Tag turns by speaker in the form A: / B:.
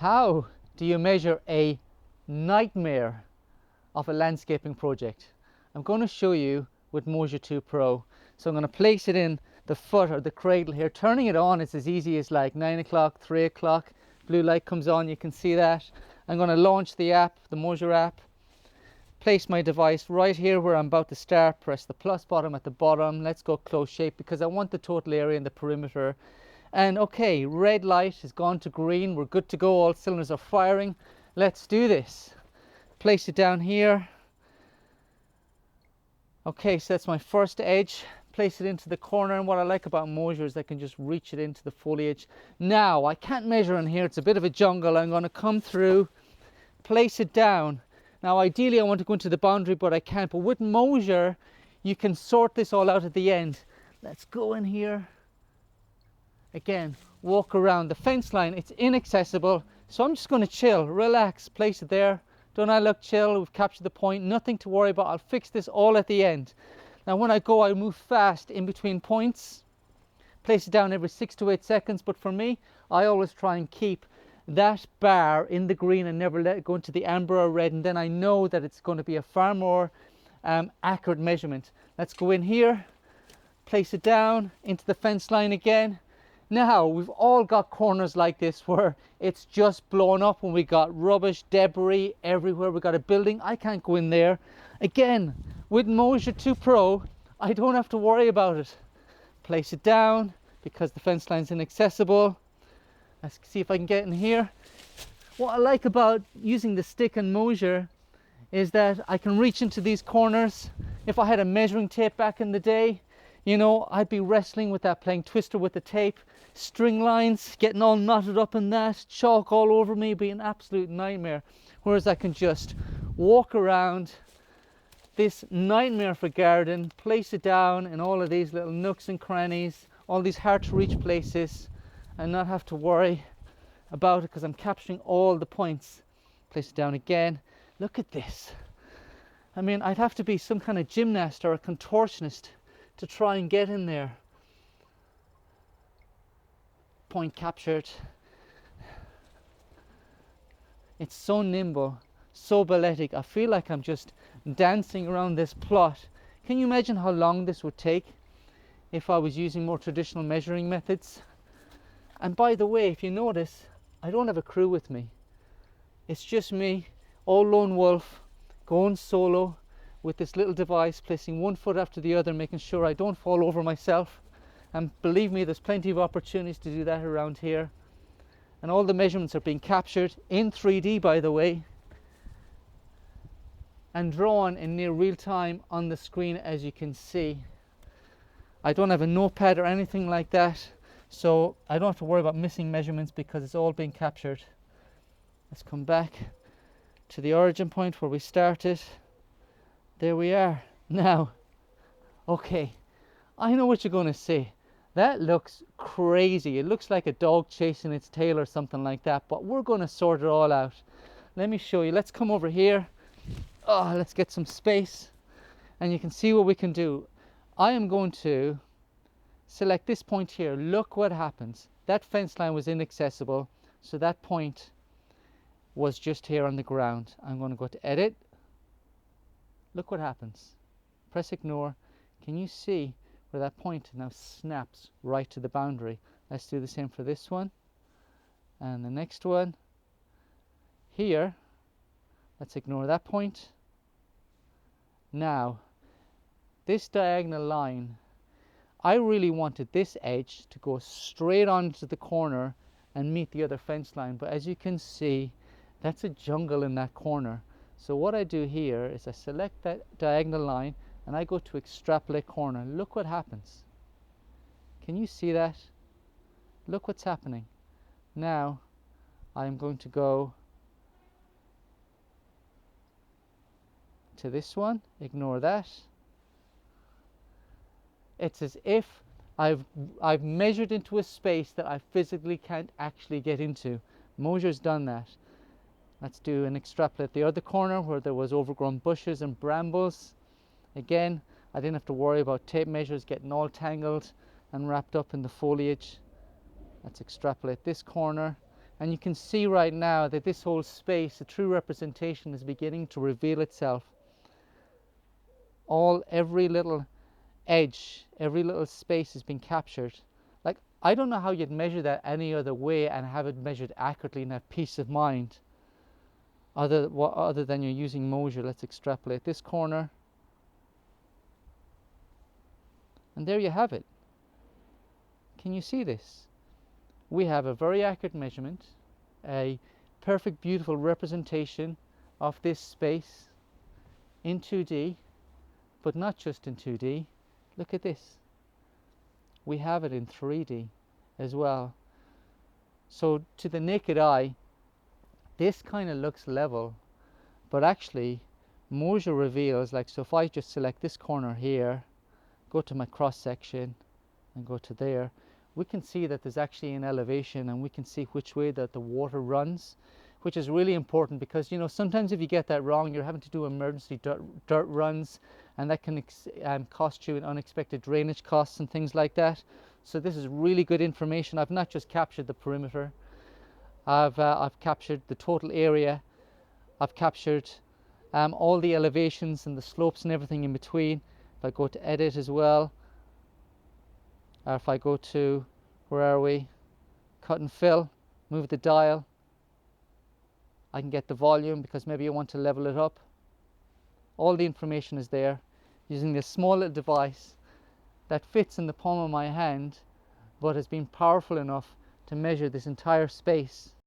A: How do you measure a nightmare of a landscaping project? I'm going to show you with Moasure 2 Pro. So I'm going to place it in the foot or the cradle here. Turning it on is as easy as like 9 o'clock, 3 o'clock. Blue light comes on, you can see that. I'm going to launch the app, the Moasure app. Place my device right here where I'm about to start. Press the plus button at the bottom. Let's go close shape because I want the total area in the perimeter. And okay, red light has gone to green. We're good to go. All cylinders are firing. Let's do this. Place it down here. Okay, so that's my first edge. Place it into the corner, and what I like about Moasure is I can just reach it into the foliage. Now, I can't measure in here. It's a bit of a jungle. I'm going to come through, place it down. Now, ideally, I want to go into the boundary, but I can't. But with Moasure, you can sort this all out at the end. Let's go in here. Again, walk around the fence line. It's inaccessible, so I'm just going to chill, relax, place it there. Don't I look chill? We've captured the point. Nothing to worry about. I'll fix this all at the end. Now, when I go, I move fast in between points. Place it down every 6 to 8 seconds. But for me, I always try and keep that bar in the green and never let it go into the amber or red. And then I know that it's going to be a far more accurate measurement. Let's go in here. Place it down into the fence line again. Now, we've all got corners like this where it's just blown up and we got rubbish, debris everywhere. We got a building. I can't go in there. Again, with Moasure 2 Pro, I don't have to worry about it. Place it down because the fence line's inaccessible. Let's see if I can get in here. What I like about using the stick and Moasure is that I can reach into these corners. If I had a measuring tape back in the day, you know, I'd be wrestling with that, playing Twister with the tape, string lines, getting all knotted up in that, chalk all over me, be an absolute nightmare. Whereas I can just walk around this nightmare for garden, place it down in all of these little nooks and crannies, all these hard to reach places, and not have to worry about it because I'm capturing all the points. Place it down again. Look at this. I mean, I'd have to be some kind of gymnast or a contortionist to try and get in there. Point captured. It's so nimble, so balletic. I feel like I'm just dancing around this plot. Can you imagine how long this would take if I was using more traditional measuring methods? And by the way, if you notice, I don't have a crew with me. It's just me, all lone wolf, going solo with this little device, placing one foot after the other, making sure I don't fall over myself. And believe me, there's plenty of opportunities to do that around here. And all the measurements are being captured in 3D, by the way, and drawn in near real time on the screen, as you can see. I don't have a notepad or anything like that, so I don't have to worry about missing measurements because it's all being captured. Let's come back to the origin point where we started. There we are. Now, okay, I know what you're going to say. That looks crazy. It looks like a dog chasing its tail or something like that, but we're going to sort it all out. Let me show you. Let's come over here. Oh, let's get some space and you can see what we can do. I am going to select this point here. Look what happens. That fence line was inaccessible, so that point was just here on the ground. I'm going to go to edit. Look what happens. Press ignore. Can you see where that point now snaps right to the boundary? Let's do the same for this one and the next one. Here, let's ignore that point. Now, this diagonal line, I really wanted this edge to go straight onto the corner and meet the other fence line, but as you can see, that's a jungle in that corner. So what I do here is I select that diagonal line and I go to extrapolate corner. Look what happens. Can you see that? Look what's happening. Now I'm going to go to this one, ignore that. It's as if I've measured into a space that I physically can't actually get into. Moasure's done that. Let's do an extrapolate the other corner where there was overgrown bushes and brambles. Again, I didn't have to worry about tape measures getting all tangled and wrapped up in the foliage. Let's extrapolate this corner. And you can see right now that this whole space, the true representation, is beginning to reveal itself. Every little edge, every little space has been captured. Like, I don't know how you'd measure that any other way and have it measured accurately and have peace of mind other than you're using Moasure. Let's extrapolate this corner, and there you have it. Can you see this? We have a very accurate measurement, a perfect, beautiful representation of this space in 2D, but not just in 2D. Look at this. We have it in 3D as well. So to the naked eye, this kind of looks level, but actually Moasure reveals, like, so if I just select this corner here, go to my cross section and go to there, we can see that there's actually an elevation, and we can see which way that the water runs, which is really important, because, you know, sometimes if you get that wrong, you're having to do emergency dirt runs, and that can cost you unexpected drainage costs and things like that. So this is really good information. I've not just captured the perimeter, I've captured the total area, I've captured all the elevations and the slopes and everything in between. If I go to edit as well, or if I go to, where are we, cut and fill, move the dial, I can get the volume because maybe you want to level it up. All the information is there using this small little device that fits in the palm of my hand, but has been powerful enough to measure this entire space.